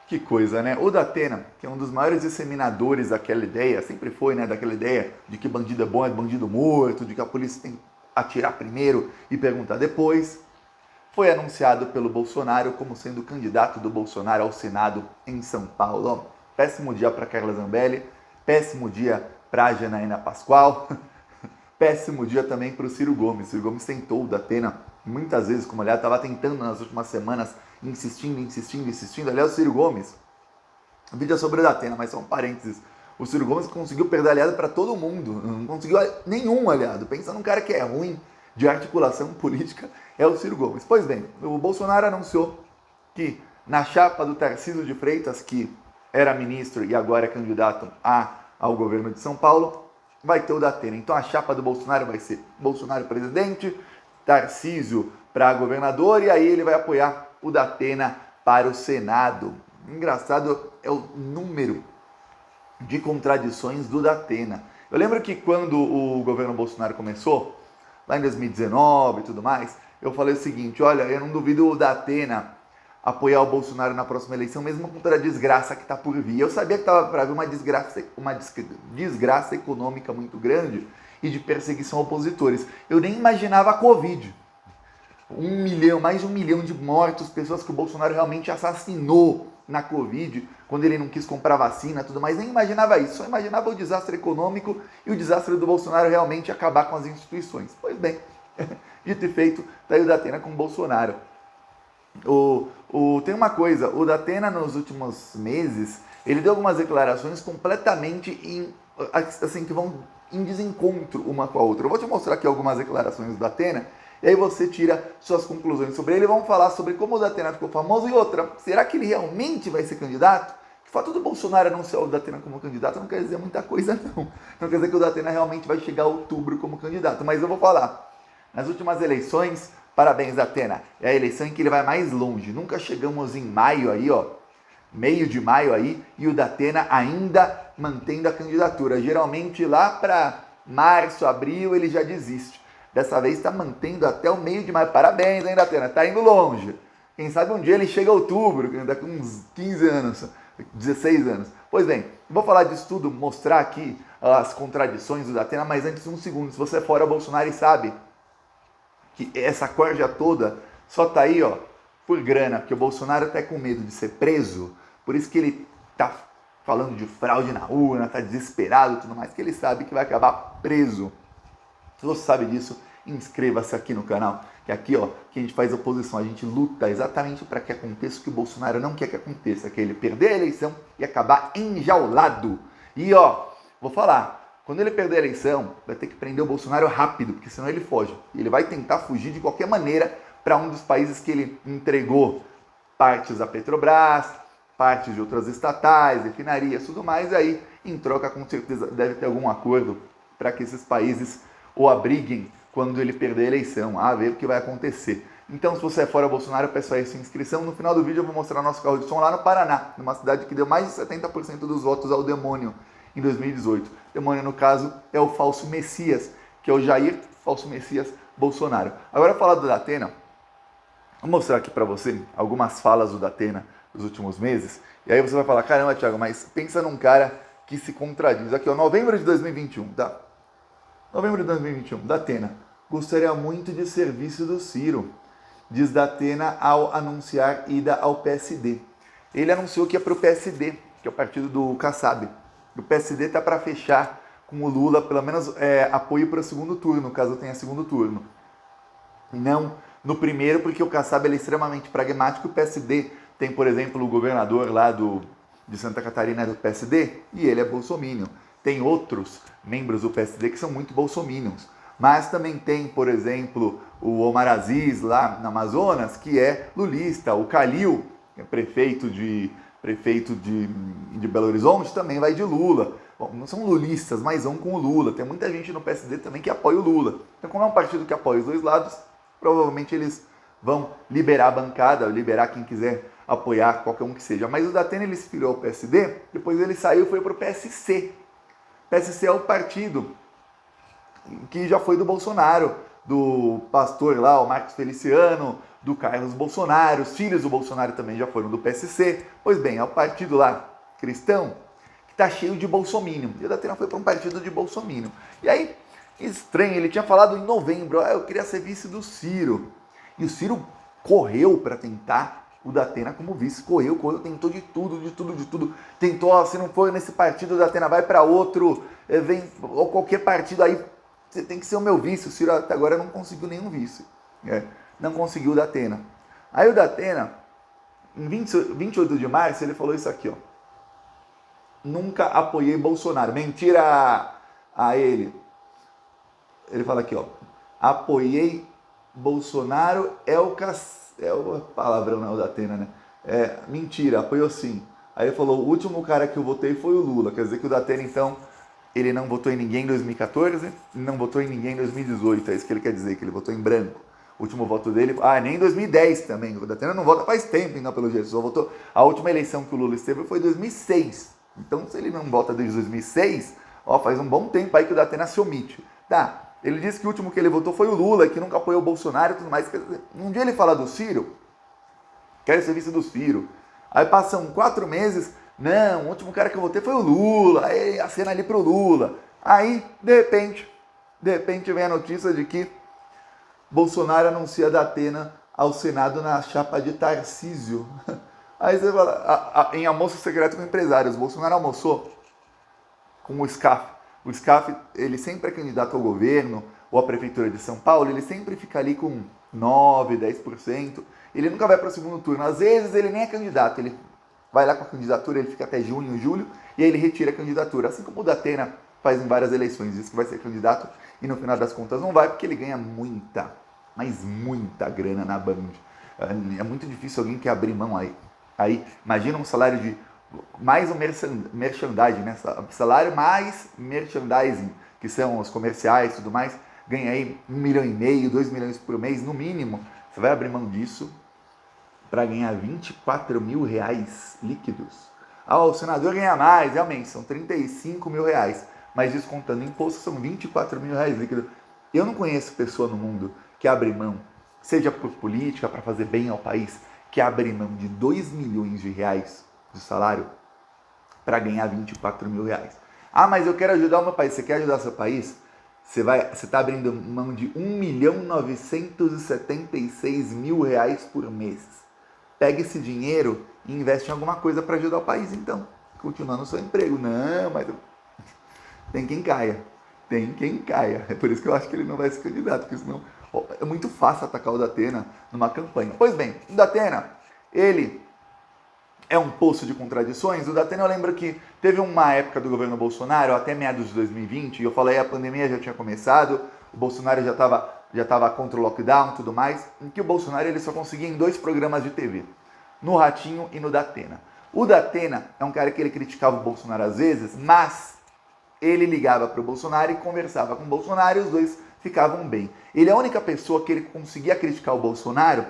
Que coisa, né? O Datena, que é um dos maiores disseminadores daquela ideia, sempre foi, né? Daquela ideia de que bandido é bom, é bandido morto, de que a polícia tem que atirar primeiro e perguntar depois, foi anunciado pelo Bolsonaro como sendo candidato do Bolsonaro ao Senado em São Paulo. Péssimo dia para Carla Zambelli, péssimo dia para Janaína Pascoal, péssimo dia também para o Ciro Gomes. Ciro Gomes tentou o Datena muitas vezes, como aliás estava tentando nas últimas semanas, insistindo. Aliás, o Ciro Gomes, o vídeo é sobre o Datena, mas são parênteses. O Ciro Gomes conseguiu perder aliado para todo mundo, não conseguiu nenhum aliado. Pensa num cara que é ruim de articulação política, é o Ciro Gomes. Pois bem, o Bolsonaro anunciou que na chapa do Tarcísio de Freitas, que era ministro e agora é candidato ao governo de São Paulo, vai ter o Datena. Então a chapa do Bolsonaro vai ser Bolsonaro presidente, Tarcísio para governador, e aí ele vai apoiar o Datena para o Senado. Engraçado é o número de contradições do Datena. Eu lembro que quando o governo Bolsonaro começou, lá em 2019 e tudo mais, eu falei o seguinte: olha, eu não duvido o Datena apoiar o Bolsonaro na próxima eleição, mesmo com toda a desgraça que está por vir. Eu sabia que estava para vir uma desgraça econômica muito grande e de perseguição a opositores. Eu nem imaginava a Covid. Mais de 1 milhão de mortos, pessoas que o Bolsonaro realmente assassinou na Covid, quando ele não quis comprar vacina e tudo mais, nem imaginava isso, só imaginava o desastre econômico e o desastre do Bolsonaro realmente acabar com as instituições. Pois bem, dito e feito, tá aí o Datena com o Bolsonaro. Tem uma coisa, o Datena nos últimos meses, ele deu algumas declarações completamente que vão em desencontro uma com a outra. Eu vou te mostrar aqui algumas declarações do Datena, e aí você tira suas conclusões sobre ele. Vamos falar sobre como o Datena ficou famoso. E outra, será que ele realmente vai ser candidato? O fato do Bolsonaro anunciar o Datena como candidato não quer dizer muita coisa, não. Não quer dizer que o Datena realmente vai chegar a outubro como candidato. Mas eu vou falar. Nas últimas eleições, parabéns, Datena, é a eleição em que ele vai mais longe. Nunca chegamos em maio aí, ó, meio de maio aí, e o Datena ainda mantendo a candidatura. Geralmente lá para março, abril, ele já desiste. Dessa vez está mantendo até o meio de maio. Parabéns, hein, Datena? Está indo longe. Quem sabe um dia ele chega a outubro, daqui uns 15 anos, 16 anos. Pois bem, vou falar disso tudo, mostrar aqui as contradições do Datena, mas antes, um segundo. Se você é fora Bolsonaro e sabe que essa corja toda só está aí, ó, por grana, porque o Bolsonaro está com medo de ser preso, por isso que ele está falando de fraude na urna, está desesperado e tudo mais, que ele sabe que vai acabar preso. Se você sabe disso, inscreva-se aqui no canal, que aqui, ó, que a gente faz oposição, a gente luta exatamente para que aconteça o que o Bolsonaro não quer que aconteça, que é ele perder a eleição e acabar enjaulado. E, ó, vou falar, quando ele perder a eleição, vai ter que prender o Bolsonaro rápido, porque senão ele foge. Ele vai tentar fugir de qualquer maneira para um dos países que ele entregou partes da Petrobras, partes de outras estatais, refinarias, tudo mais, e aí, em troca, com certeza, deve ter algum acordo para que esses países o abriguem quando ele perder a eleição, ver o que vai acontecer. Então, se você é fora Bolsonaro, peço aí sua inscrição. No final do vídeo eu vou mostrar nosso carro de som lá no Paraná, numa cidade que deu mais de 70% dos votos ao demônio em 2018. Demônio, no caso, é o falso Messias, que é o Jair, falso Messias Bolsonaro. Agora, falar do Datena, vou mostrar aqui para você algumas falas do Datena dos últimos meses, e aí você vai falar: caramba, Thiago, mas pensa num cara que se contradiz. Aqui, ó, novembro de 2021, tá? Novembro de 2021, Datena: gostaria muito de serviço do Ciro, diz Datena ao anunciar ida ao PSD. Ele anunciou que ia para o PSD, que é o partido do Kassab. O PSD está para fechar com o Lula, pelo menos apoio para o segundo turno, caso tenha segundo turno. Não no primeiro, porque o Kassab é extremamente pragmático. O PSD tem, por exemplo, o governador lá de Santa Catarina do PSD, e ele é bolsominion. Tem outros membros do PSD que são muito bolsominions. Mas também tem, por exemplo, o Omar Aziz lá no Amazonas, que é lulista. O Calil, que é prefeito de Belo Horizonte, também vai de Lula. Bom, não são lulistas, mas vão com o Lula. Tem muita gente no PSD também que apoia o Lula. Então, como é um partido que apoia os dois lados, provavelmente eles vão liberar a bancada, liberar quem quiser apoiar, qualquer um que seja. Mas o Datena, ele se filiou ao PSD, depois ele saiu e foi para o PSC. PSC é o partido que já foi do Bolsonaro, do pastor lá, o Marcos Feliciano, do Carlos Bolsonaro, os filhos do Bolsonaro também já foram do PSC. Pois bem, é o partido lá, cristão, que está cheio de bolsominion. E o Datena foi para um partido de bolsominion. E aí, estranho, ele tinha falado em novembro, eu queria ser vice do Ciro. E o Ciro correu para tentar o Datena como vice, correu, tentou de tudo. Tentou, se não for nesse partido, o Datena vai para outro, ou qualquer partido, aí você tem que ser o meu vice. O Ciro até agora não conseguiu nenhum vice. Não conseguiu o Datena. Aí o Datena, em 28 de março, ele falou isso aqui, ó. Nunca apoiei Bolsonaro. Mentira a ele. Ele fala aqui, ó. Apoiei Bolsonaro é o palavrão, não, o Datena, né? Mentira, apoiou sim. Aí ele falou, o último cara que eu votei foi o Lula. Quer dizer que o Datena, então, ele não votou em ninguém em 2014, não votou em ninguém em 2018. É isso que ele quer dizer, que ele votou em branco. O último voto dele, nem em 2010 também. O Datena não vota faz tempo, então, pelo jeito. Só votou. A última eleição que o Lula esteve foi em 2006. Então, se ele não vota desde 2006, faz um bom tempo aí que o Datena se omite. Tá. Ele disse que o último que ele votou foi o Lula, que nunca apoiou o Bolsonaro e tudo mais. Um dia ele fala do Ciro, quer ser vice do Ciro. Aí passam 4 meses, não, o último cara que eu votei foi o Lula, aí acena ali pro Lula. Aí, de repente vem a notícia de que Bolsonaro anuncia Datena ao Senado na chapa de Tarcísio. Aí você fala, em almoço secreto com empresários, Bolsonaro almoçou com o SCAF. O SCAF, ele sempre é candidato ao governo ou à prefeitura de São Paulo, ele sempre fica ali com 9%, 10%, ele nunca vai para o segundo turno. Às vezes ele nem é candidato, ele vai lá com a candidatura, ele fica até junho, julho, e aí ele retira a candidatura. Assim como o Datena faz em várias eleições, diz que vai ser candidato e no final das contas não vai, porque ele ganha muita, mas muita grana na Band. É muito difícil alguém que abrir mão aí. Imagina um salário de mais um merchandising, né? Salário mais merchandising, que são os comerciais e tudo mais, ganha aí 1,5 milhão, 2 milhões por mês, no mínimo. Você vai abrir mão disso para ganhar 24 mil reais líquidos. O senador ganha mais, realmente, são 35 mil reais, mas descontando imposto são 24 mil reais líquidos. Eu não conheço pessoa no mundo que abre mão, seja por política, para fazer bem ao país, que abre mão de 2 milhões de reais de salário para ganhar 24 mil reais. Mas eu quero ajudar o meu país. Você quer ajudar seu país? Você está abrindo mão de 1.976.000 reais por mês. Pega esse dinheiro e investe em alguma coisa para ajudar o país, então. Continuando o seu emprego. Não, mas tem quem caia. É por isso que eu acho que ele não vai ser candidato, porque senão é muito fácil atacar o Datena numa campanha. Pois bem, o Datena, ele é um poço de contradições. O Datena, eu lembro que teve uma época do governo Bolsonaro, até meados de 2020, e eu falei, a pandemia já tinha começado, o Bolsonaro já estava contra o lockdown e tudo mais, em que o Bolsonaro ele só conseguia em 2 programas de TV, no Ratinho e no Datena. O Datena é um cara que ele criticava o Bolsonaro às vezes, mas ele ligava para o Bolsonaro e conversava com o Bolsonaro e os dois ficavam bem. Ele é a única pessoa que ele conseguia criticar o Bolsonaro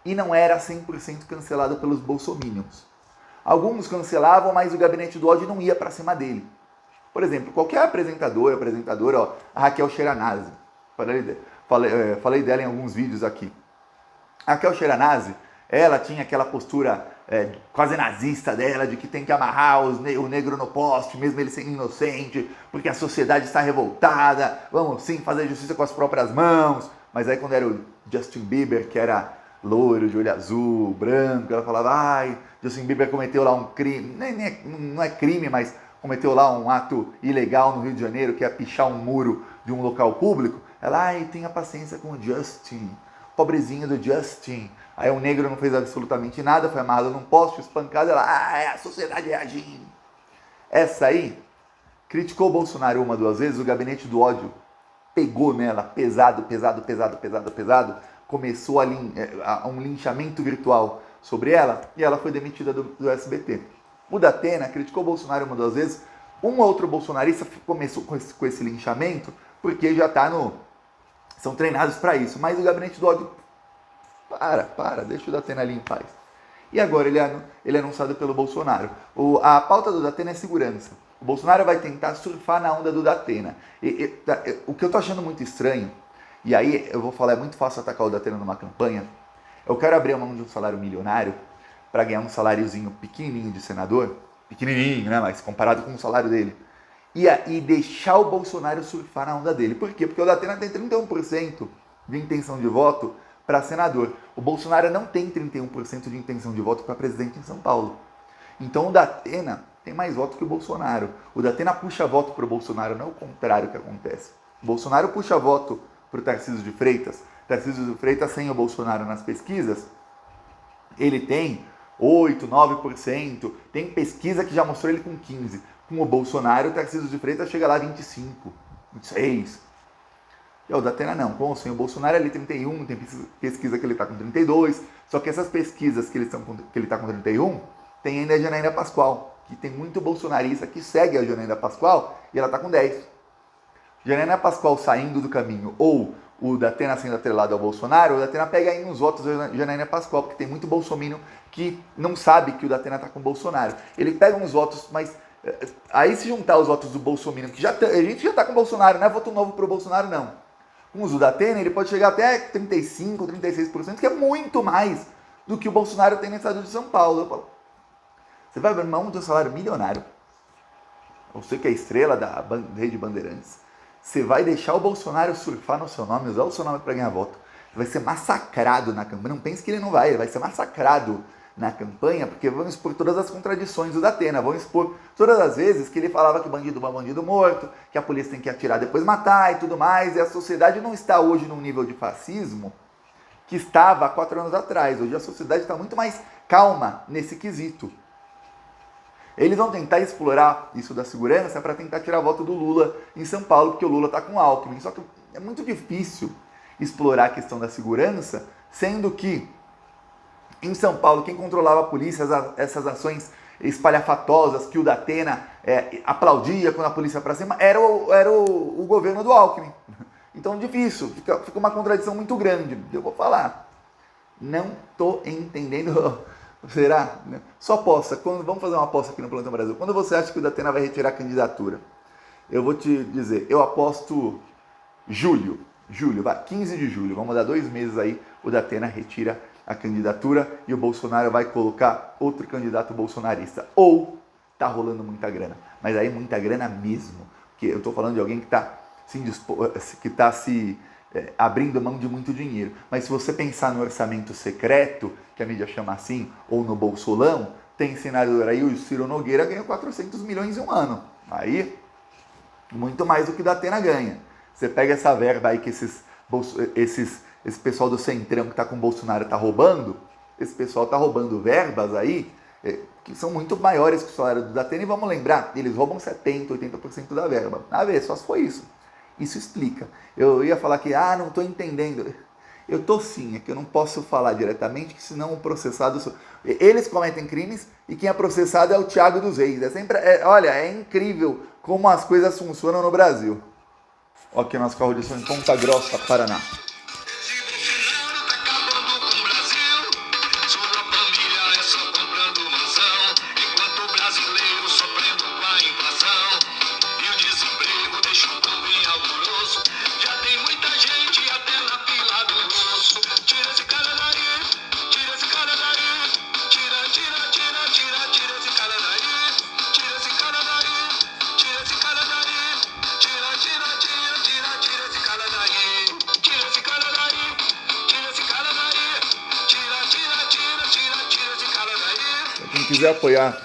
e não era 100% cancelado pelos bolsominions. Alguns cancelavam, mas o gabinete do ódio não ia para cima dele. Por exemplo, qualquer apresentadora, a Raquel Sherazi, falei dela em alguns vídeos aqui. A Raquel Sherazi, ela tinha aquela postura quase nazista dela, de que tem que amarrar o negro no poste, mesmo ele sendo inocente, porque a sociedade está revoltada, vamos sim fazer justiça com as próprias mãos. Mas aí quando era o Justin Bieber, que era loiro, de olho azul, branco, ela falava, Justin Bieber cometeu lá um crime, não é crime, mas cometeu lá um ato ilegal no Rio de Janeiro, que é pichar um muro de um local público. Ela, tenha paciência com o Justin, pobrezinho do Justin. Aí o negro não fez absolutamente nada, foi amarrado num poste, espancado, ela, a sociedade reagindo. Essa aí criticou o Bolsonaro 1, 2 vezes, o gabinete do ódio pegou nela, pesado, começou um linchamento virtual sobre ela e ela foi demitida do SBT. O Datena criticou o Bolsonaro 1, 2 vezes, um outro bolsonarista começou com esse linchamento porque já são treinados para isso, mas o gabinete do ódio, deixa o Datena ali em paz. E agora ele é anunciado pelo Bolsonaro. A pauta do Datena é segurança. O Bolsonaro vai tentar surfar na onda do Datena. O que eu tô achando muito estranho, e aí eu vou falar, é muito fácil atacar o Datena numa campanha, Eu quero abrir a mão de um salário milionário para ganhar um saláriozinho pequenininho de senador, pequenininho, né, mas comparado com o salário dele, e aí deixar o Bolsonaro surfar na onda dele. Por quê? Porque o Datena tem 31% de intenção de voto para senador. O Bolsonaro não tem 31% de intenção de voto para presidente em São Paulo. Então o Datena tem mais voto que o Bolsonaro. O Datena puxa voto para o Bolsonaro, não é o contrário que acontece. O Bolsonaro puxa voto para o Tarcísio de Freitas. Tarcísio de Freitas, sem o Bolsonaro nas pesquisas, ele tem 8%, 9%. Tem pesquisa que já mostrou ele com 15%. Com o Bolsonaro, o Tarcísio de Freitas chega lá a 25%, 26%. E o Datena não. Com o Bolsonaro ele 31%, tem pesquisa que ele está com 32%. Só que essas pesquisas que ele está com 31%, tem ainda a Janaína Pascoal, que tem muito bolsonarista que segue a Janaína Pascoal e ela está com 10%. Janaína Pascoal saindo do caminho ou o Datena sendo atrelado ao Bolsonaro, o Datena pega aí uns votos da Janaína Pascoal, porque tem muito bolsominion que não sabe que o Datena está com o Bolsonaro. Ele pega uns votos, mas aí se juntar os votos do bolsominion, que a gente já está com o Bolsonaro, não é voto novo para o Bolsonaro não. Com os do Datena, ele pode chegar até 35%, 36%, que é muito mais do que o Bolsonaro tem no estado de São Paulo. Eu falo, você vai abrir mão de um salário milionário, você que é estrela da Rede Bandeirantes, você vai deixar o Bolsonaro surfar no seu nome, usar o seu nome para ganhar voto. Você vai ser massacrado na campanha. Não pense que ele não vai, ele vai ser massacrado na campanha, porque vão expor todas as contradições do Datena, vão expor todas as vezes que ele falava que bandido é bandido morto, que a polícia tem que atirar depois matar e tudo mais, e a sociedade não está hoje num nível de fascismo que estava há 4 anos atrás. Hoje a sociedade está muito mais calma nesse quesito. Eles vão tentar explorar isso da segurança para tentar tirar voto do Lula em São Paulo, porque o Lula está com Alckmin. Só que é muito difícil explorar a questão da segurança, sendo que em São Paulo quem controlava a polícia, essas ações espalhafatosas que o Datena aplaudia quando a polícia ia para cima, era o governo do Alckmin. Então difícil, fica uma contradição muito grande. Eu vou falar, não estou entendendo. Será? Só aposta. Vamos fazer uma aposta aqui no Plantão Brasil. Quando você acha que o Datena vai retirar a candidatura? Eu vou te dizer, eu aposto julho, vai, 15 de julho, vamos dar 2 meses aí, o Datena retira a candidatura e o Bolsonaro vai colocar outro candidato bolsonarista. Ou tá rolando muita grana, mas aí muita grana mesmo, porque eu tô falando de alguém que tá se abrindo mão de muito dinheiro. Mas se você pensar no orçamento secreto, que a mídia chama assim, ou no Bolsolão, tem senador aí, o Ciro Nogueira ganhou 400 milhões em um ano. Aí, muito mais do que o Datena ganha. Você pega essa verba aí que esse pessoal do Centrão que tá com o Bolsonaro tá roubando, esse pessoal tá roubando verbas aí, que são muito maiores que o salário do Datena, e vamos lembrar, eles roubam 70%, 80% da verba. A ver, só se foi isso. Isso explica. Eu ia falar que, não estou entendendo. Eu estou sim, é que eu não posso falar diretamente, que senão o processado... Eles cometem crimes e quem é processado é o Thiago dos Reis. Olha, é incrível como as coisas funcionam no Brasil. Aqui nosso carro de som em Ponta Grossa, Paraná. Quem quiser apoiar,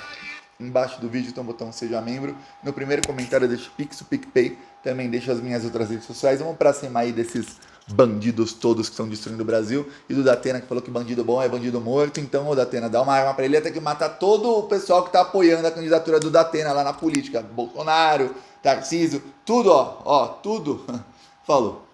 embaixo do vídeo tem um botão Seja Membro. No primeiro comentário deixa o Pix, o PicPay. Também deixa as minhas outras redes sociais. Vamos pra cima aí desses bandidos todos que estão destruindo o Brasil. E do Datena que falou que bandido bom é bandido morto. Então, o Datena, dá uma arma pra ele. Ele tem que matar todo o pessoal que tá apoiando a candidatura do Datena lá na política. Bolsonaro, Tarcísio, tudo, tudo. Falou.